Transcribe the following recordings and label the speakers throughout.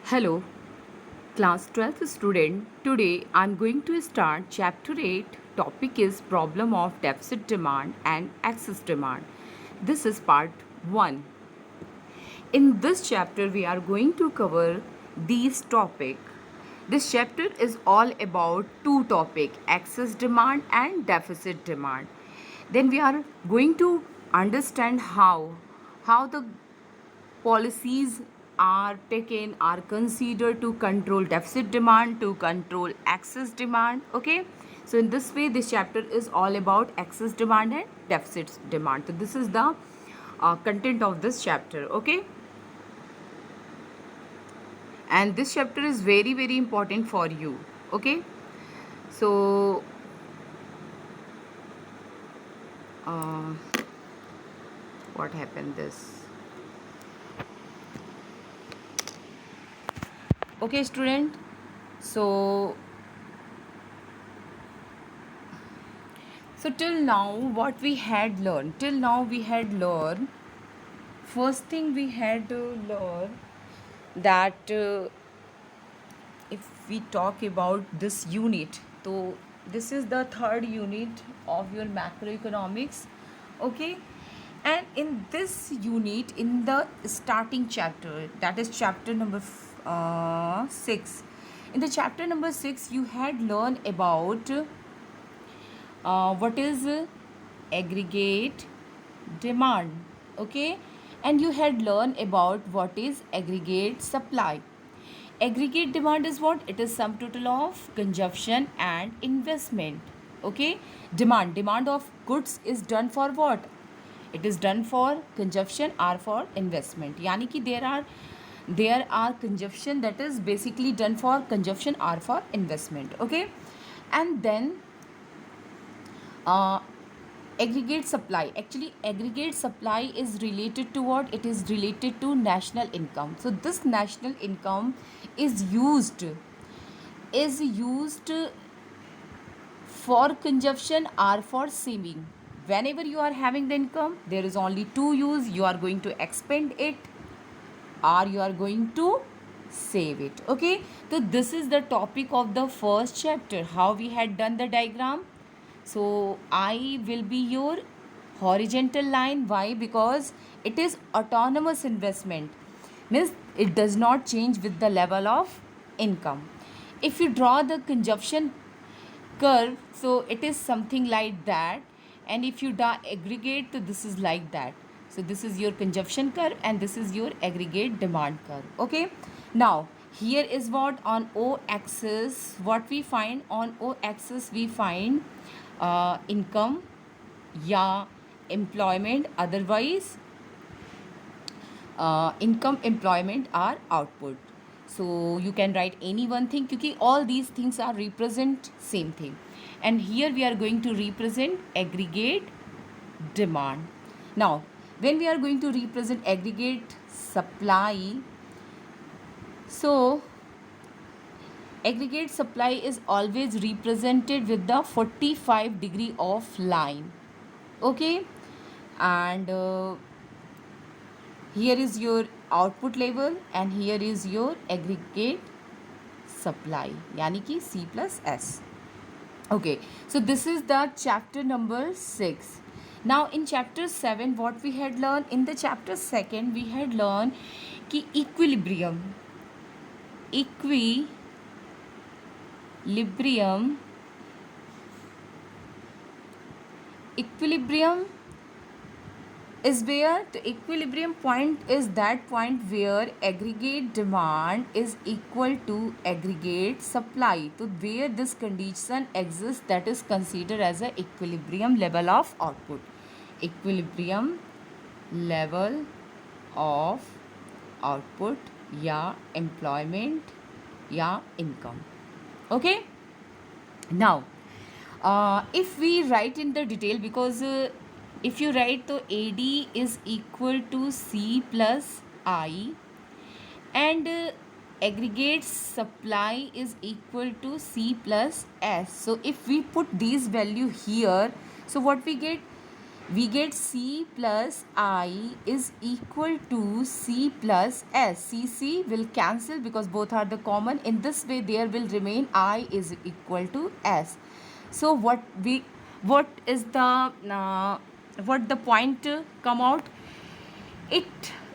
Speaker 1: Hello, class 12th student. Today I'm going to start chapter 8. Topic is problem of deficit demand and excess demand. This is part 1. In this chapter we are going to cover these topic. This chapter is all about two topic, excess demand and deficit demand. Then we are going to understand how the policies are taken, are considered to control deficit demand, to control excess demand. Okay, so in this way this chapter is all about excess demand and deficit demand. So this is the content of this chapter. Okay, and this chapter is very important for you. Okay, so uh, what happened this. Okay, student, so till now what we had learned, first thing we had to learn that if we talk about this unit, so this is the third unit of your macroeconomics. Okay, and in this unit, in the starting chapter, that is chapter number 6, in the chapter number 6 you had learned about what is aggregate demand. Okay, and you had learned about what is aggregate supply. Aggregate demand is what? It is sum total of consumption and investment. Okay, demand of goods is done for what? It is done for consumption or for investment. Yani ki there are consumption that is basically done for consumption or for investment. Okay, and then uh, aggregate supply, actually aggregate supply is related to what? It is related to national income. So this national income is used for consumption or for saving. Whenever you are having the income, there is only two use: you are going to expend it or you are going to save it. Okay, so this is the topic of the first chapter, how we had done the diagram. So I will be your horizontal line. Why? Because it is autonomous investment, means it does not change with the level of income. If you draw the consumption curve, so it is something like that, and if you aggregate, so this is like that. So this is your consumption curve and this is your aggregate demand curve. Okay, now here is what on o axis, what we find on o axis, we find income, yeah, employment, otherwise income, employment or output. So you can write any one thing because all these things are represent same thing, and here we are going to represent aggregate demand. Now when we are going to represent aggregate supply, so aggregate supply is always represented with the 45-degree of line. Okay, and here is your output level and here is your aggregate supply, yani ki C plus S. Okay, so this is the chapter number 6. Now in chapter 7 what we had learned, in the chapter 2 we had learned ki equilibrium is where the equilibrium point is that point where aggregate demand is equal to aggregate supply. So where this condition exists, that is considered as a equilibrium level of output, equilibrium level of output या employment या income. Okay, now if we write in the detail, because if you write, so AD is equal to C plus I and aggregate supply is equal to C plus S. So if we put these value here, so what we get, we get C plus I is equal to C plus S. C will cancel because both are the common. In this way there will remain I is equal to S. So what is the what the point come out? It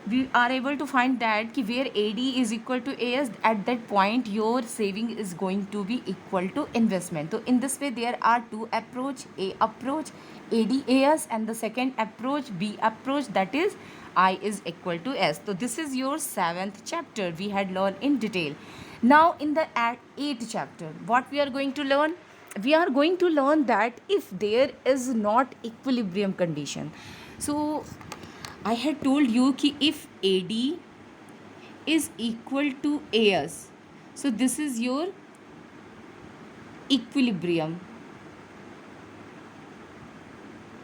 Speaker 1: we are able to find that ki where AD is equal to AS, at that point your saving is going to be equal to investment. So in this way there are two approach, A approach ADAS, and the second approach B approach, that is I is equal to S. So this is your 7th chapter we had learned in detail. Now in the 8th chapter what we are going to learn? We are going to learn that if there is not equilibrium condition. So I had told you कि if AD is equal to AS, so this is your equilibrium.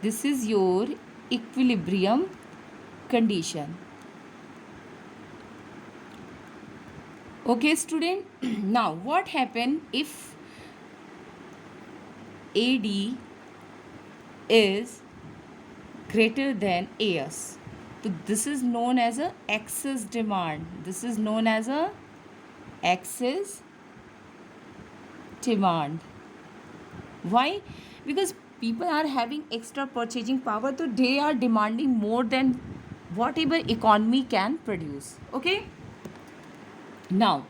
Speaker 1: This is your equilibrium condition. Okay, student. Now, what happen if AD is greater than AS? So this is known as a excess demand. This is known as a excess demand. Why? Because people are having extra purchasing power, so they are demanding more than whatever economy can produce. Okay. Now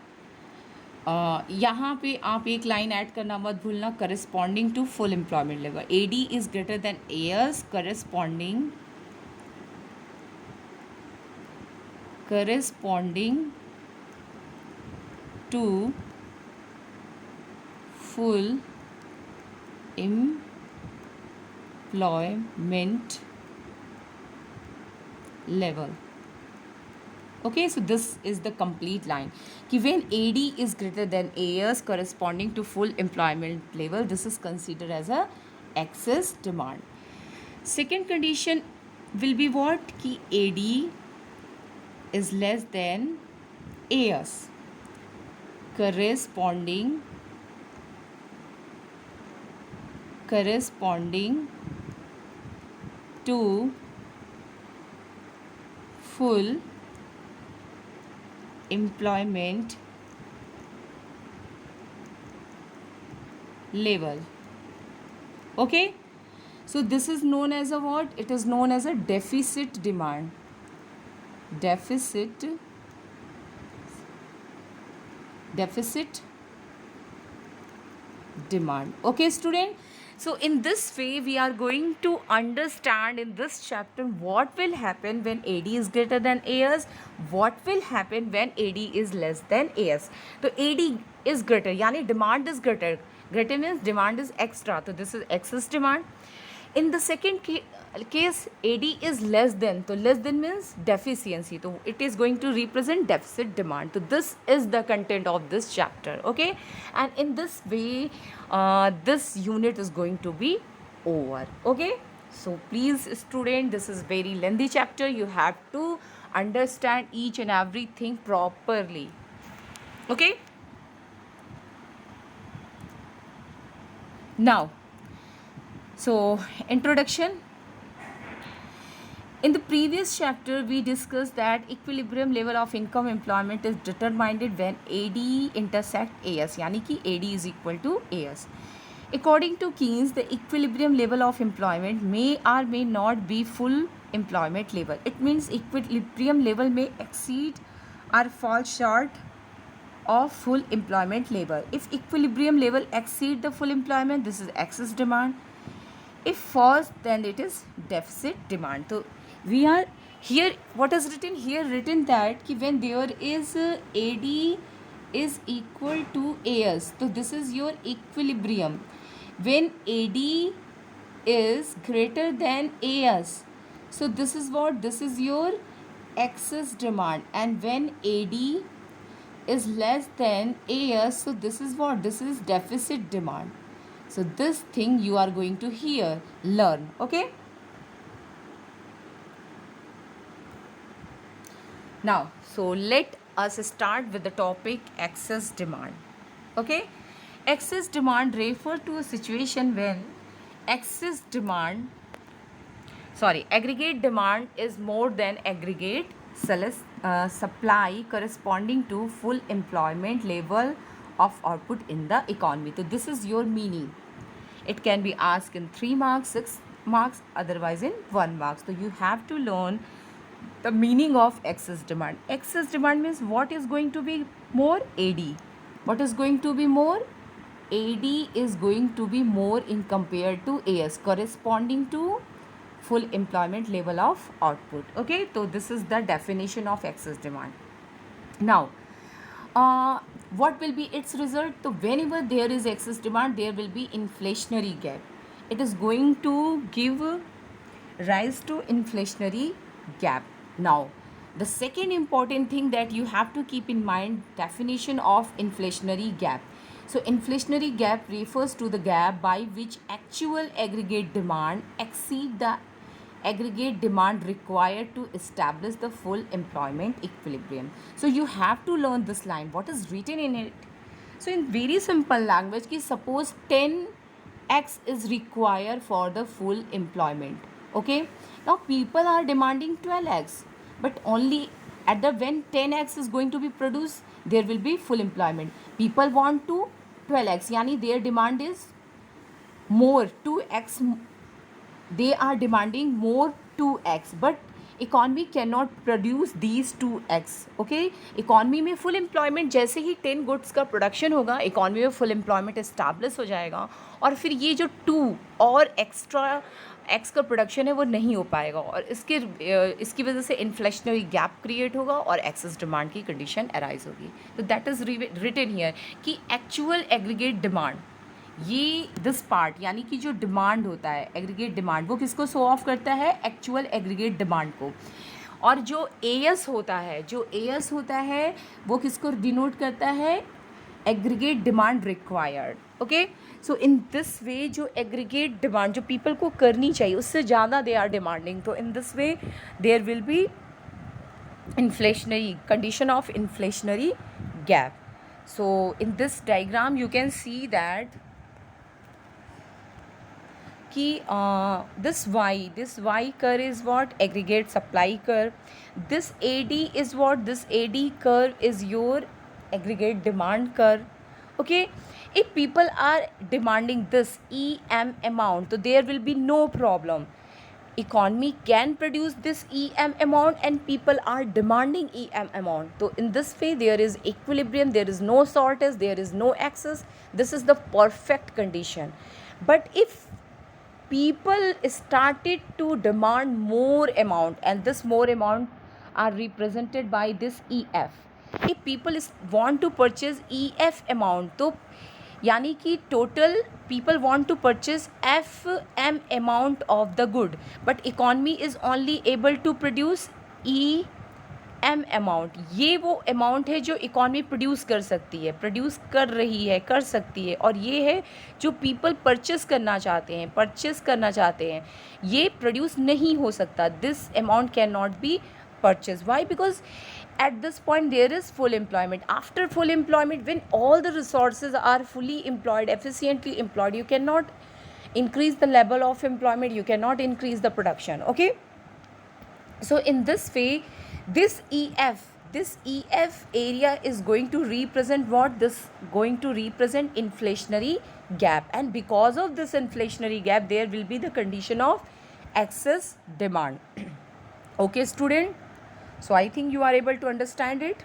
Speaker 1: यहाँ पे आप एक line add करना मत भूलना, corresponding to full employment level. AD is greater than AS corresponding to full employment level. Okay, so this is the complete line. When AD is greater than AS corresponding to full employment level, this is considered as a excess demand. Second condition will be what? Ki AD is less than AS corresponding to full employment level. Okay, so this is known as a what? It is known as a deficit demand. Deficit demand. Okay, student. So in this way we are going to understand in this chapter what will happen when AD is greater than AS, what will happen when AD is less than AS. So AD is greater, yani demand is greater. Greater means demand is extra, so this is excess demand. In the second case AD is less than, so less than means deficiency, so it is going to represent deficit demand. So this is the content of this chapter. Okay, and in this way this unit is going to be over. Okay, so please student, this is very lengthy chapter, you have to understand each and everything properly. Okay, now so introduction. In the previous chapter we discussed that equilibrium level of income employment is determined when AD intersect AS, yani ki AD is equal to AS. According to Keynes, the equilibrium level of employment may or may not be full employment level. It means equilibrium level may exceed or fall short of full employment level. If equilibrium level exceed the full employment, this is excess demand. If falls, then it is deficit demand. So we are here, what is written here? Written that ki when there is AD is equal to AS, so this is your equilibrium. When AD is greater than AS, so this is what? This is your excess demand. And when AD is less than AS, so this is what? This is deficit demand. So this thing you are going to here learn. Okay, now so let us start with the topic excess demand. Okay, excess demand refer to a situation when excess demand, sorry, aggregate demand is more than aggregate supply corresponding to full employment level of output in the economy. So this is your meaning. It can be asked in 3 marks, 6 marks, otherwise in 1 mark. So you have to learn the meaning of excess demand. Excess demand means what is going to be more? AD. What is going to be more? AD is going to be more in compared to AS, corresponding to full employment level of output. Okay, so this is the definition of excess demand. Now, what will be its result? So whenever there is excess demand, there will be inflationary gap. It is going to give rise to inflationary gap. Now, the second important thing that you have to keep in mind, definition of inflationary gap. So inflationary gap refers to the gap by which actual aggregate demand exceed the aggregate demand required to establish the full employment equilibrium. So you have to learn this line, what is written in it. So in very simple language, ki suppose 10x is required for the full employment. Okay, now people are demanding 12x, but only at the when 10x is going to be produced, there will be full employment. People want to 12x, yani their demand is more, 2x, they are demanding more 2x, but economy cannot produce these 2x. okay, economy में full employment जैसे ही 10 goods का production होगा, economy में full employment establish हो जाएगा, और फिर ये जो 2 और extra x का प्रोडक्शन है वो नहीं हो पाएगा, और इसकी वजह से इन्फ्लेशनरी गैप क्रिएट होगा और एक्सेस डिमांड की कंडीशन अराइज होगी. तो दैट इज़ रिटन हियर कि एक्चुअल एग्रीगेट डिमांड, ये दिस पार्ट यानी कि जो डिमांड होता है एग्रीगेट डिमांड, वो किसको शो ऑफ करता है? एक्चुअल एग्रीगेट डिमांड को. और जो एएस होता है, वो किसको डिनोट करता है? Aggregate demand required. Okay, so in this वे जो एग्रीगेट डिमांड जो पीपल को करनी चाहिए उससे ज़्यादा दे आर डिमांडिंग, तो in this way there will be inflationary condition of inflationary gap. So in this diagram you can see that कि this y curve is what? Aggregate supply curve. This AD is what? This AD curve is your aggregate demand curve. Okay, if people are demanding this EM amount, so there will be no problem. Economy can produce this EM amount and people are demanding EM amount. So in this way there is equilibrium, there is no shortage, there is no excess. This is the perfect condition. But if people started to demand more amount, and this more amount are represented by this EF. If people want to purchase EF amount, तो यानी कि total people want to purchase FM amount of the good, but economy is only able to produce EM amount. ये वो amount है जो economy produce कर सकती है, प्रोड्यूस कर रही है, कर सकती है, और ये है जो पीपल परचेस करना चाहते हैं, ये प्रोड्यूस नहीं हो सकता. This amount can not be purchase. Why? Because at this point there is full employment. After full employment, when all the resources are fully employed, efficiently employed, you cannot increase the level of employment, you cannot increase the production. Okay, so in this way this EF area is going to represent what? This going to represent inflationary gap, and because of this inflationary gap there will be the condition of excess demand. Okay student, so I think you are able to understand it.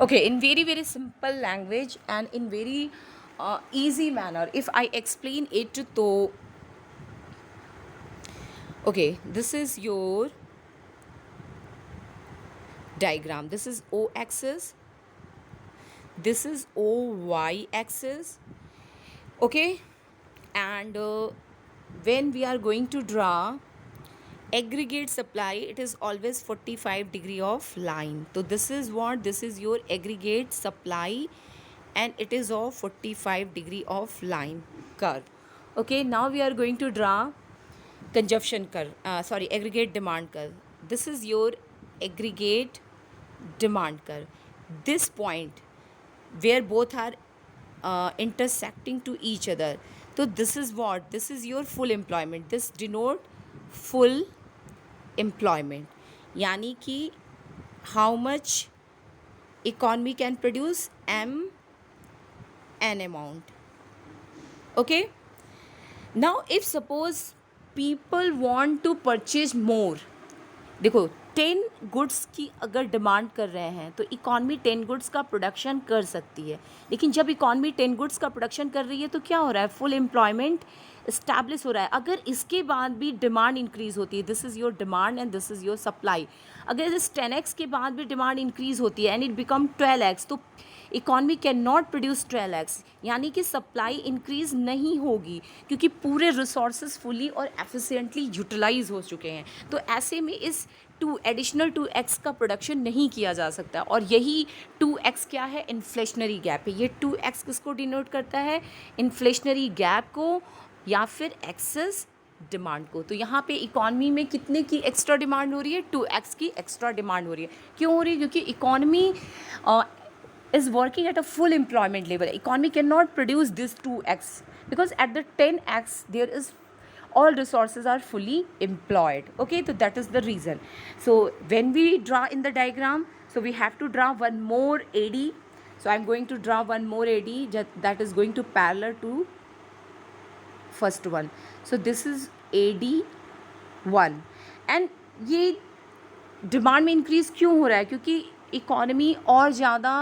Speaker 1: Okay, in very very simple language and in very easy manner if I explain it to, okay, this is your diagram. This is O axis, this is OY axis. Okay, and when we are going to draw aggregate supply, it is always 45 degree of line. So this is what? This is your aggregate supply and it is of 45 degree of line curve. Okay, now we are going to draw consumption curve, aggregate demand curve. This is your aggregate demand curve. This point where both are intersecting to each other, तो this is what, this is your full employment, this denote full employment, यानी कि how much economy can produce m an amount. Okay, now if suppose people want to purchase more, देखो 10 goods की अगर demand कर रहे हैं तो economy 10 goods का प्रोडक्शन कर सकती है, लेकिन जब इकॉनमी 10 गुड्स का प्रोडक्शन कर रही है तो क्या हो रहा है, फुल एम्प्लॉयमेंट इस्टेब्लिश हो रहा है. अगर इसके बाद भी डिमांड इंक्रीज़ होती है, this is your demand and this is your supply, अगर इस 10x के बाद भी डिमांड इंक्रीज़ होती है एंड इट बिकम 12x, तो economy can not produce 12x, यानी कि सप्लाई इंक्रीज़ नहीं होगी क्योंकि पूरे रिसोर्सेज फुली और एफिशिएंटली यूटिलाइज हो चुके हैं. तो ऐसे में इस एडिशनल 2x का प्रोडक्शन नहीं किया जा सकता, और यही 2x क्या है, इन्फ्लेशनरी गैप है. ये 2x किसको डिनोट करता है, इन्फ्लेशनरी गैप को या फिर एक्सेस डिमांड को. तो यहाँ पे इकॉनमी में कितने की एक्स्ट्रा डिमांड हो रही है, 2x की एक्स्ट्रा डिमांड हो रही है. क्यों हो रही है, क्योंकि economy is working at a full employment level. Economy cannot produce this 2x because at the 10x there is all resources are fully employed. Okay, so that is the reason. So when we draw in the diagram, so we have to draw one more AD. So I'm going to draw one more AD that is going to parallel to first one. So this is AD1 and ये demand में increase क्यों हो रहा है, क्योंकि economy और ज़्यादा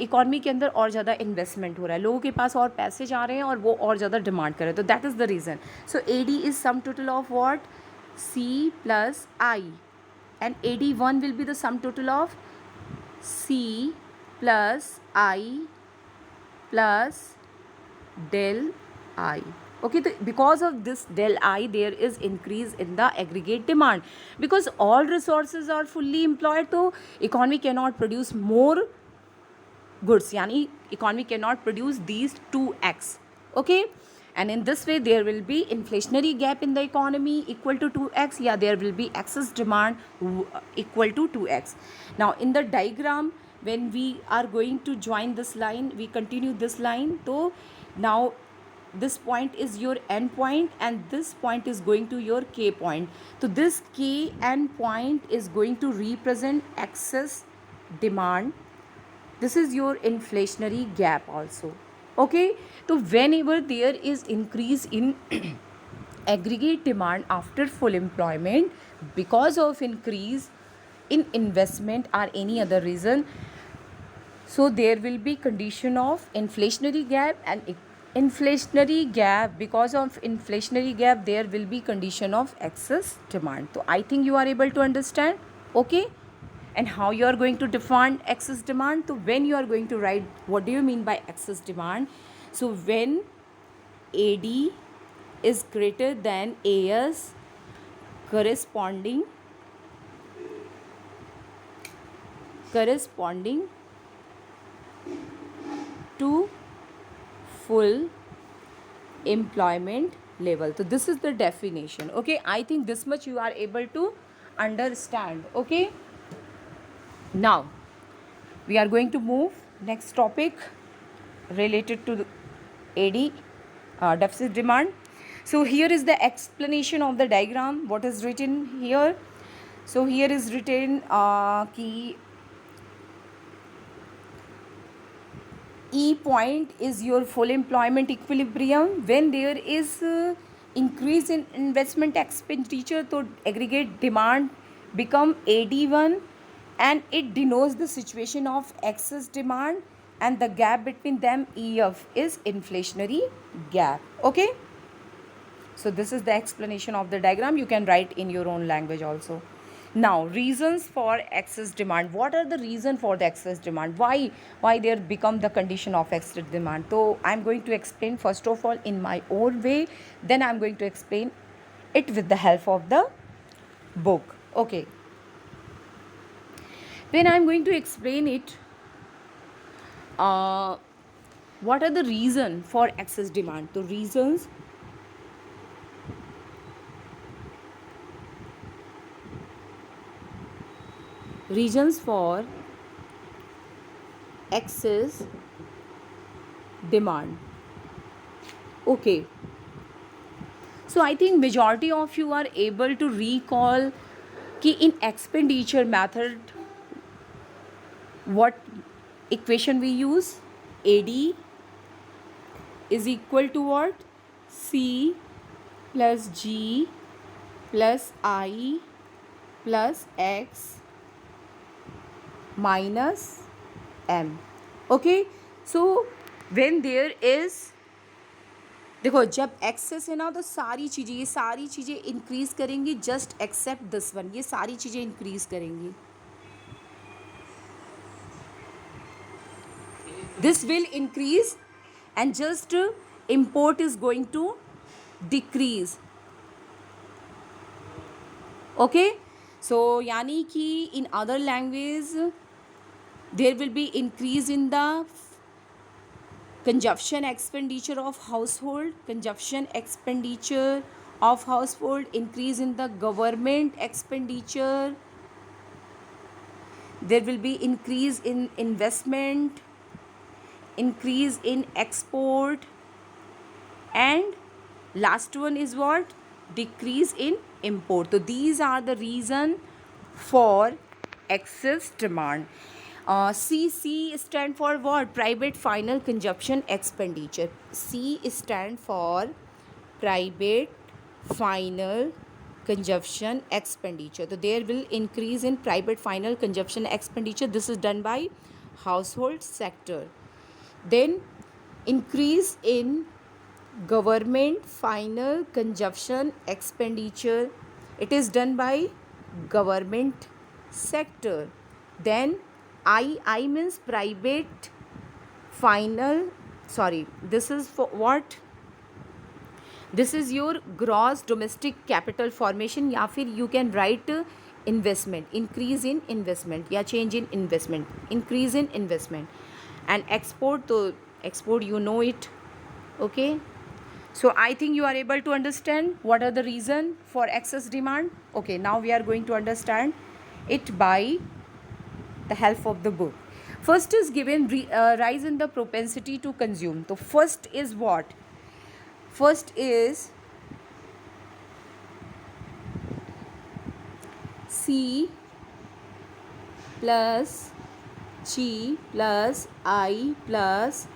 Speaker 1: economy के अंदर और ज़्यादा इन्वेस्टमेंट हो रहा है, लोगों के पास और पैसे जा रहे हैं और वो और ज़्यादा डिमांड कर रहे हैं. तो that is the reason. So A D is sum total of what, C plus I, and AD1 will be the sum total of C plus I plus del I. Okay, so because of this del I there is increase in the aggregate demand because all resources are fully employed, so economy cannot produce more goods, yani economy cannot produce these 2x. Okay, and in this way there will be inflationary gap in the economy equal to 2x. Yeah, there will be excess demand equal to 2x. Now in the diagram when we are going to join this line, we continue this line, so now this point is your n point and this point is going to your k point. So this k n point is going to represent excess demand. This is your inflationary gap also. Okay, so whenever there is increase in aggregate demand after full employment because of increase in investment or any other reason, so there will be condition of inflationary gap, and inflationary gap, because of inflationary gap there will be condition of excess demand. So I think you are able to understand. Okay, and how you are going to define excess demand. So when you are going to write what do you mean by excess demand, so when AD is greater than AS corresponding to full employment level. So this is the definition. Okay, I think this much you are able to understand. Okay, now we are going to move next topic related to the AD, deficit demand. So here is the explanation of the diagram, what is written here. So here is written ki E point is your full employment equilibrium. When there is increase in investment expenditure, so aggregate demand become AD1 and it denotes the situation of excess demand, and the gap between them EF is inflationary gap. Okay, so this is the explanation of the diagram. You can write in your own language also. Now reasons for excess demand. What are the reason for the excess demand? Why there become the condition of excess demand? So I'm going to explain first of all in my own way, then I'm going to explain it with the help of the book. Okay, when I'm going to explain it, what are the reason for excess demand? So reasons for excess demand. Okay, so I think majority of you are able to recall कि in expenditure method what equation we use. AD is equal to what? C plus G plus I plus X minus M. Okay, so when there is, देखो जब access है ना तो सारी चीज़ें, ये सारी चीज़ें इंक्रीज़ करेंगी, जस्ट एक्सेप्ट दिस वन, ये सारी चीज़ें इंक्रीज़ करेंगी. This will increase and just import is going to decrease. Okay, so यानी कि in other language there will be increase in the consumption expenditure of household, consumption expenditure of household, increase in the government expenditure, there will be increase in investment, increase in export, and last one is what? Decrease in import. So these are the reason for excess demand. C stand for what? Private final consumption expenditure. C stand for private final consumption expenditure. So there will increase in private final consumption expenditure. This is done by household sector. Then increase in government final consumption expenditure, it is done by government sector. Then I means private final, sorry, this is for what? This is your gross domestic capital formation, या फिर you can write investment, increase in investment या change in investment, increase in investment. And export, तो export you know it. Okay, so I think you are able to understand what are the reason for excess demand. Okay, now we are going to understand it by the help of the book. First is given rise in the propensity to consume. So first is what? First is C plus G plus I plus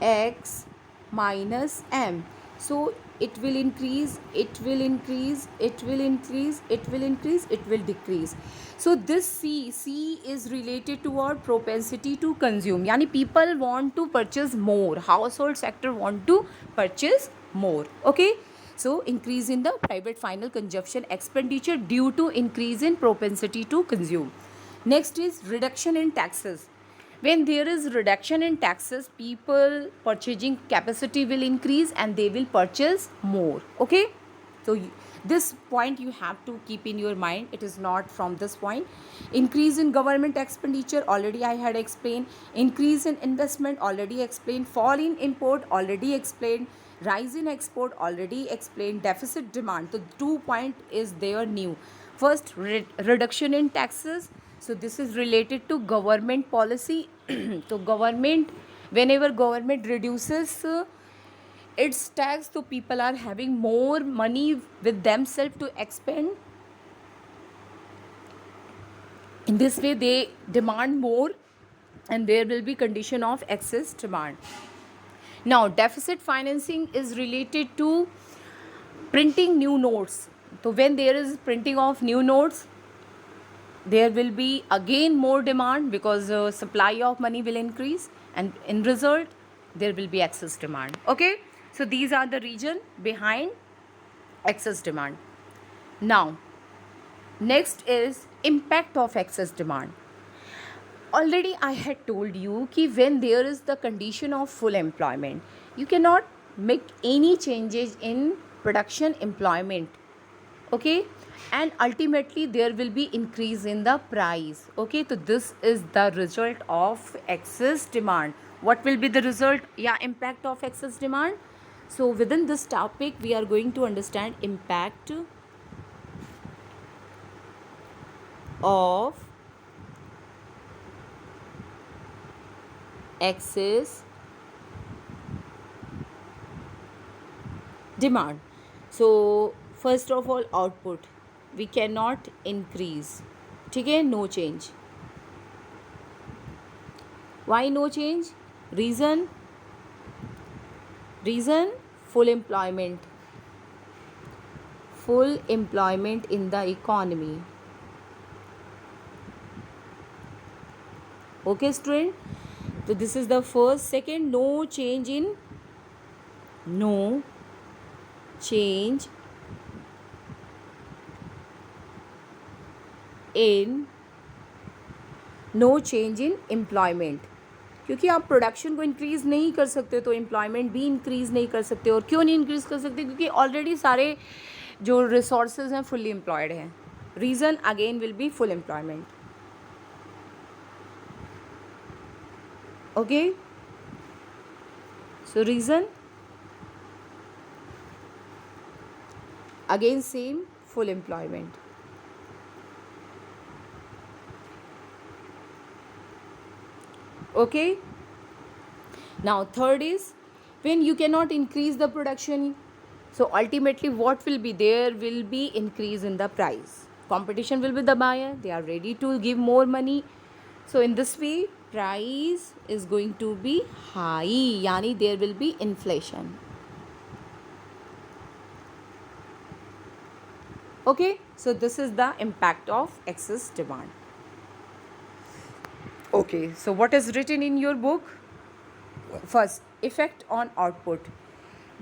Speaker 1: X minus M. So it will increase, it will increase, it will increase, it will increase, it will decrease. So this C is related to what? Propensity to consume. Yani people want to purchase more. Household sector want to purchase more. Okay. So increase in the private final consumption expenditure due to increase in propensity to consume. Next is reduction in taxes. When there is reduction in taxes, people purchasing capacity will increase and they will purchase more. Okay, so this point you have to keep in your mind, it is not from this point. Increase in government expenditure, already I had explained. Increase in investment, already explained. Fall in import, already explained. Rise in export, already explained. Deficit demand, so 2 point is there new. First, reduction in taxes, so this is related to government policy. So government, whenever government reduces its tax, so people are having more money with themselves to expend. In this way they demand more and there will be condition of excess demand. Now deficit financing is related to printing new notes. So when there is printing of new notes, there will be again more demand because supply of money will increase and in result there will be excess demand. Okay, so these are the reason behind excess demand. Now next is impact of excess demand. Already I had told you कि when there is the condition of full employment, you cannot make any changes in production employment. Okay, and ultimately there will be increase in the price. Okay, so this is the result of excess demand. What will be the result? Yeah, impact of excess demand. So within this topic we are going to understand impact of excess Demand. So first of all, output we cannot increase. ठीक है, no change. Why no change? Reason, full employment. Full employment in the economy. Okay student, so this is the first. Second, no change in employment. क्योंकि आप production को increase नहीं कर सकते तो employment भी इंक्रीज़ नहीं कर सकते. और क्यों नहीं इंक्रीज़ कर सकते? क्योंकि ऑलरेडी सारे जो रिसोर्सेज हैं फुल्ली एम्प्लॉयड हैं. Reason again will be full employment. Okay, so reason again same, full employment. Okay, now third is when you cannot increase the production, so ultimately what will be? There will be increase in the price. Competition will be the buyer, they are ready to give more money, so in this way price is going to be high, yani there will be inflation. Okay, so this is the impact of excess demand. Okay, so what is written in your book? First, effect on output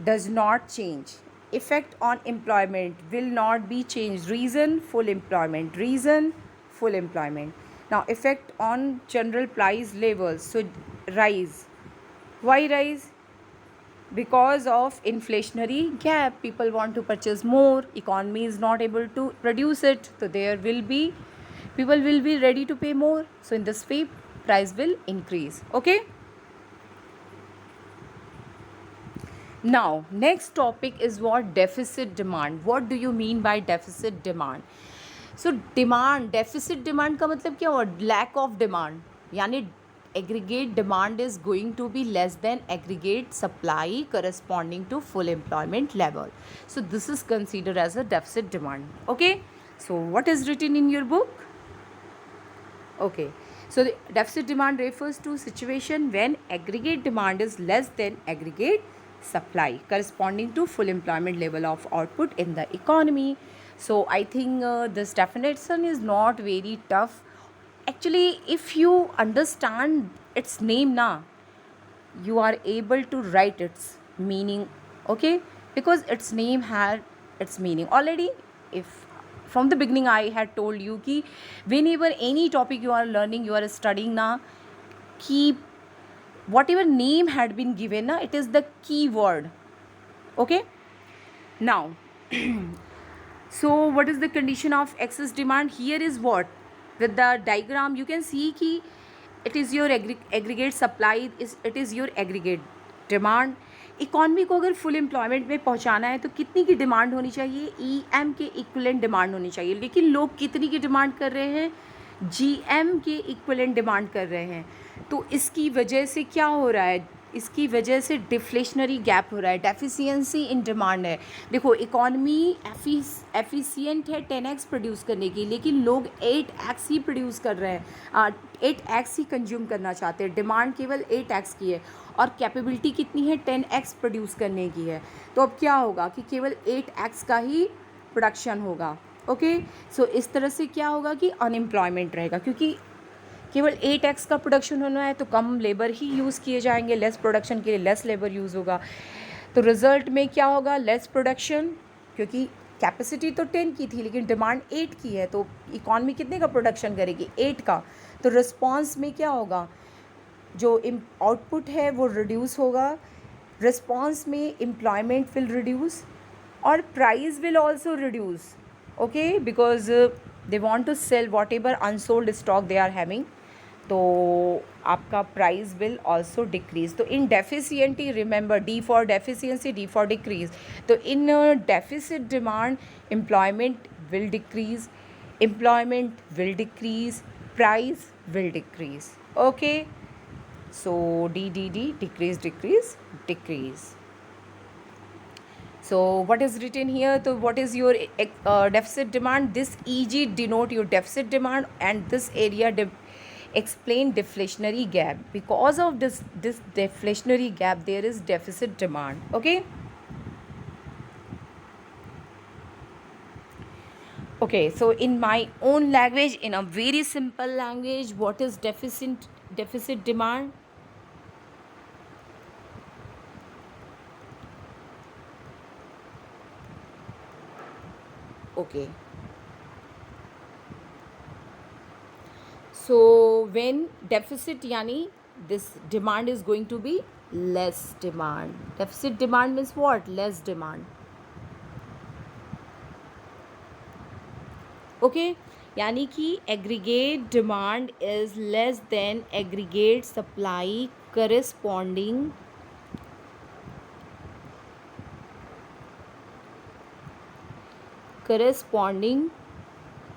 Speaker 1: does not change. Effect on employment will not be changed. Reason, full employment. Reason, full employment. Now, effect on general price levels. So, rise. Why rise? Because of inflationary gap, people want to purchase more, economy is not able to produce it, so there will be, people will be ready to pay more, so in this way price will increase. Okay, now next topic is what? Deficit demand. What do you mean by deficit demand? So demand, deficit demand का मतलब क्या हुआ? Lack of demand, यानी aggregate demand is going to be less than aggregate supply corresponding to full employment level. So this is considered as a deficit demand. Okay, so what is written in your book? Okay, so the deficit demand refers to situation when aggregate demand is less than aggregate supply corresponding to full employment level of output in the economy. So I think this definition is not very tough. Actually, if you understand its name na, you are able to write its meaning. Okay, because its name had its meaning already. If from the beginning I had told you कि whenever any topic you are learning, you are studying na, keep whatever name had been given na, it is the key word. Okay, now so what is the condition of excess demand? Here is what, with the diagram you can see कि it is your aggregate supply, it is your aggregate demand. Economy को अगर full employment में पहुंचाना है तो कितनी की demand होनी चाहिए? EM के इक्विवेलेंट डिमांड होनी चाहिए. लेकिन लोग कितनी की डिमांड कर रहे हैं? GM के इक्विवेलेंट डिमांड कर रहे हैं. तो इसकी वजह से क्या हो रहा है? इसकी वजह से डिफ्लेशनरी गैप हो रहा है, डेफिशिएंसी इन डिमांड है. देखो इकॉनमी एफिशिएंट है 10x प्रोड्यूस करने की, लेकिन लोग 8x ही प्रोड्यूस कर रहे हैं, 8x ही कंज्यूम करना चाहते हैं. डिमांड केवल 8x की है और कैपेबिलिटी कितनी है? 10x प्रोड्यूस करने की है. तो अब क्या होगा कि केवल 8x का ही प्रोडक्शन होगा. ओके, सो इस तरह से क्या होगा कि अनएम्प्लॉयमेंट रहेगा, क्योंकि केवल 8x का प्रोडक्शन होना है तो कम लेबर ही यूज़ किए जाएंगे, लेस प्रोडक्शन के लिए लेस लेबर यूज़ होगा. तो रिज़ल्ट में क्या होगा? लेस प्रोडक्शन, क्योंकि कैपेसिटी तो 10 की थी लेकिन डिमांड 8 की है, तो इकॉनमी कितने का प्रोडक्शन करेगी? 8 का. तो रिस्पॉन्स में क्या होगा? जो आउटपुट है वो रिड्यूस होगा, रिस्पॉन्स में एम्प्लॉयमेंट विल रिड्यूस और price will also reduce. Okay, because they want to sell whatever unsold stock they are having, तो आपका प्राइस विल ऑल्सो डिक्रीज. तो in deficiency, remember D for deficiency, D for decrease. तो in deficit demand employment will decrease, employment will decrease, price will decrease. Okay, so D D D, decrease decrease decrease. So what is written here? So what is your deficit demand? This EG denote your deficit demand, and this area explain deflationary gap. Because of this deflationary gap, there is deficit demand. Okay. Okay, so in my own language, in a very simple language, what is deficit demand? Okay. So when deficit, yani this demand is going to be less demand. Deficit demand means what? Less demand. Okay, यानी कि aggregate demand is less than aggregate supply corresponding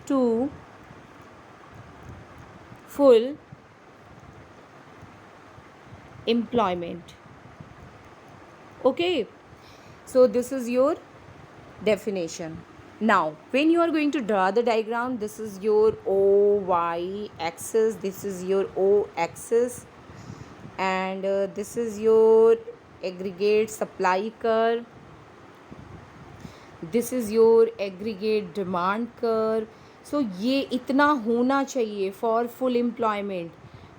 Speaker 1: to full employment. Okay, so this is your definition. Now when you are going to draw the diagram, this is your OY axis, this is your O axis, and this is your aggregate supply curve, this is your aggregate demand curve. So ये इतना होना चाहिए for full employment,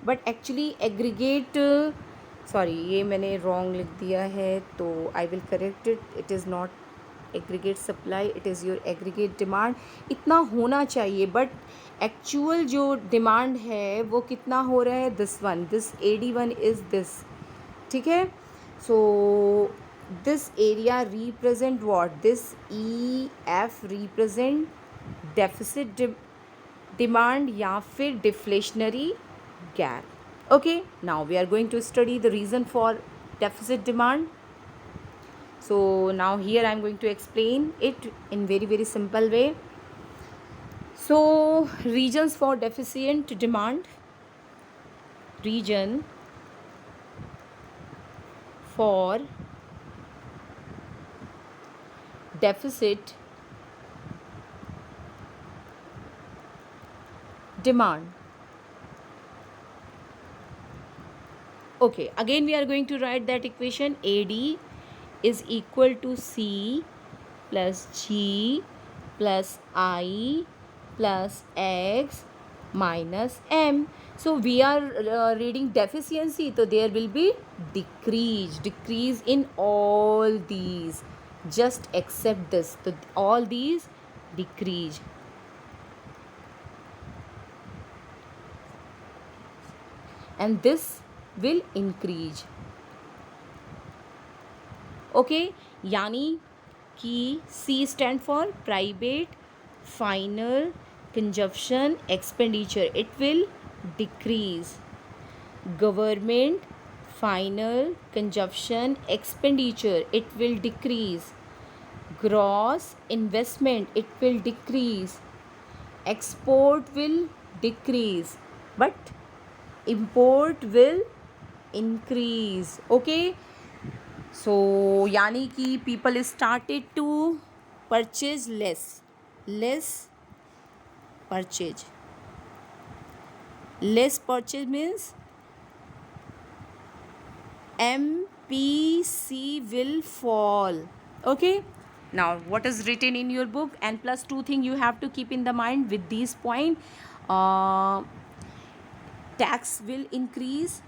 Speaker 1: but actually aggregate sorry ये मैंने wrong लिख दिया है, तो I will correct it. It is not aggregate supply, it is your aggregate demand. इतना होना चाहिए, but actual जो demand है वो कितना हो रहा है? This one, this AD1 is this. ठीक है. So this area represent what? This EF represent deficit demand या फिर deflationary gap. Okay, now we are going to study the reason for deficit demand. So now here I am going to explain it in very simple way. So regions for deficient demand. Region for deficit demand. Okay, again we are going to write that equation. AD is equal to C plus G plus I plus X minus M. So we are reading deficiency, so there will be decrease in all these, just accept this. So all these decrease. And this will increase. Okay, यानी कि C stand for private final consumption expenditure, it will decrease. Government final consumption expenditure, it will decrease. Gross investment, it will decrease. Export will decrease, but import will increase. Okay, so यानी कि people started to purchase less purchase means MPC will fall. Okay, now what is written in your book, and plus two thing you have to keep in the mind with these point. Tax will increase.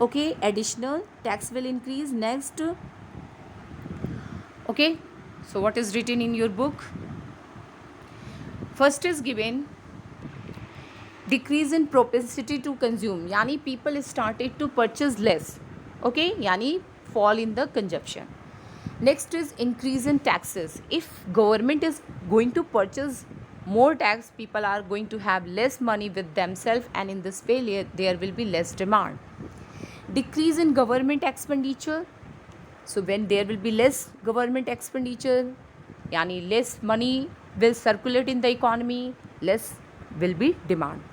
Speaker 1: Okay, additional tax will increase. Next, okay, so what is written in your book? First is given decrease in propensity to consume, yani people started to purchase less. Okay, yani fall in the consumption. Next is increase in taxes. If government is going to purchase more tax, people are going to have less money with themselves, and in this way there will be less demand. Decrease in government expenditure. So when there will be less government expenditure, yani less money will circulate in the economy, less will be demand.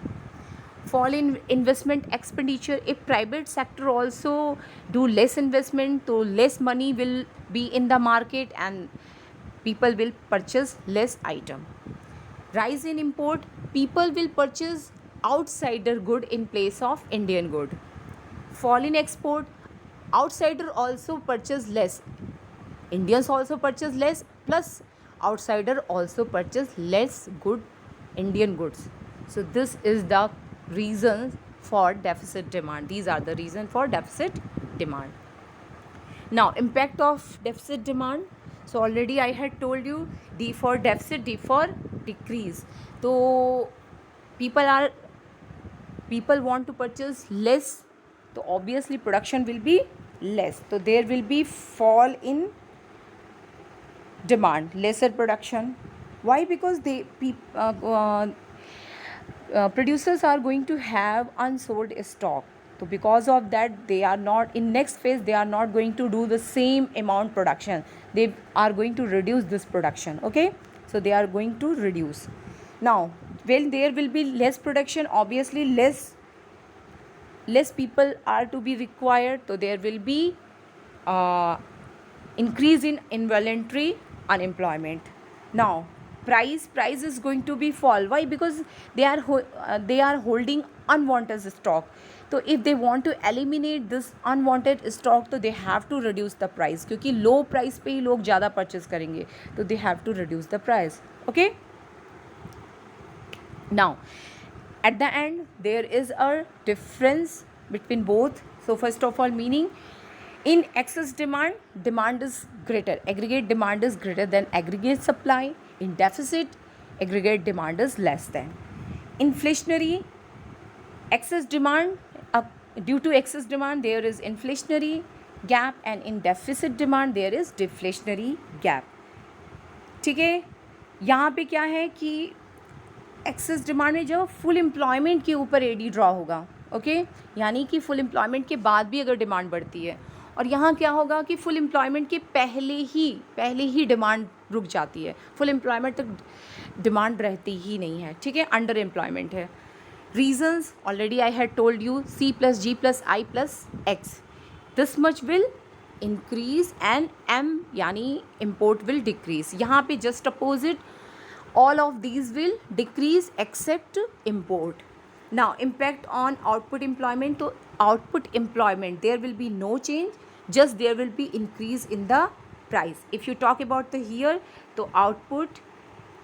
Speaker 1: fall in investment expenditure. If private sector also do less investment, so less money will be in the market and people will purchase less item. Rise in import, people will purchase outsider good in place of Indian good. Fall in export, outsider also purchase less, Indians also purchase less, plus outsider also purchase less good Indian goods. So this is the reasons for deficit demand. These are the reasons for deficit demand. Now, impact of deficit demand. So already I had told you, D for deficit, D for decrease. So people want to purchase less, so obviously production will be less, so there will be fall in demand, lesser production. Why? Because producers are going to have unsold stock, so because of that they are not in next phase, they are not going to do the same amount production, they are going to reduce this production. Okay, so they are going to reduce. Now when there will be less production, obviously less people are to be required, so there will be increase in involuntary unemployment. Now price is going to be fall. Why? Because they are holding unwanted stock, so if they want to eliminate this unwanted stock, तो they have to reduce the price, क्योंकि low price पे ही लोग ज़्यादा purchase करेंगे, तो they have to reduce the price. Okay, now at the end there is a difference between both. So first of all, meaning in excess demand, demand is greater, aggregate demand is greater than aggregate supply. In deficit, aggregate demand is less than. Inflationary, excess demand, due to excess demand there is inflationary gap, and in deficit demand there is deflationary gap. ठीक है, यहाँ पे क्या है कि excess demand में जब full employment के ऊपर एडी ड्रॉ होगा, ओके, यानी कि फुल एम्प्लॉयमेंट के बाद भी अगर डिमांड बढ़ती है, और यहाँ क्या होगा कि फुल एम्प्लॉयमेंट के पहले ही डिमांड रुक जाती है, फुल एम्प्लॉयमेंट तक डिमांड रहती ही नहीं है. ठीक है, अंडर एम्प्लॉयमेंट है. Reasons already I had told you, C + G + I + X, this much will increase and M यानी इम्पोर्ट विल डिक्रीज. यहाँ पे just opposite, all of these will decrease except import. Now impact on output employment, so output employment there will be no change, just there will be increase in the price. If you talk about the here, so output,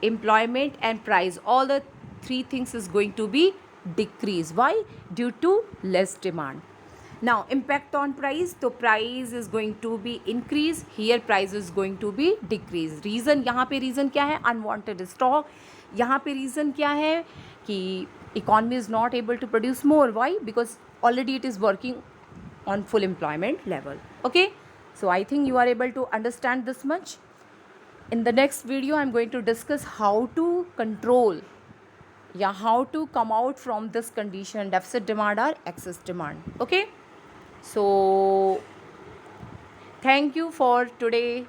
Speaker 1: employment and price, all the three things is going to be decrease. Why? Due to less demand. Now impact on price, तो price is going to be increase, here price is going to be decrease. Reason, यहाँ पे reason क्या है? Unwanted stock. यहाँ पे reason क्या है कि economy is not able to produce more. Why? Because already it is working on full employment level. Okay, so I think you are able to understand this much. In the next video I am going to discuss how to control, how to come out from this condition, deficit demand or excess demand. Okay, so thank you for today.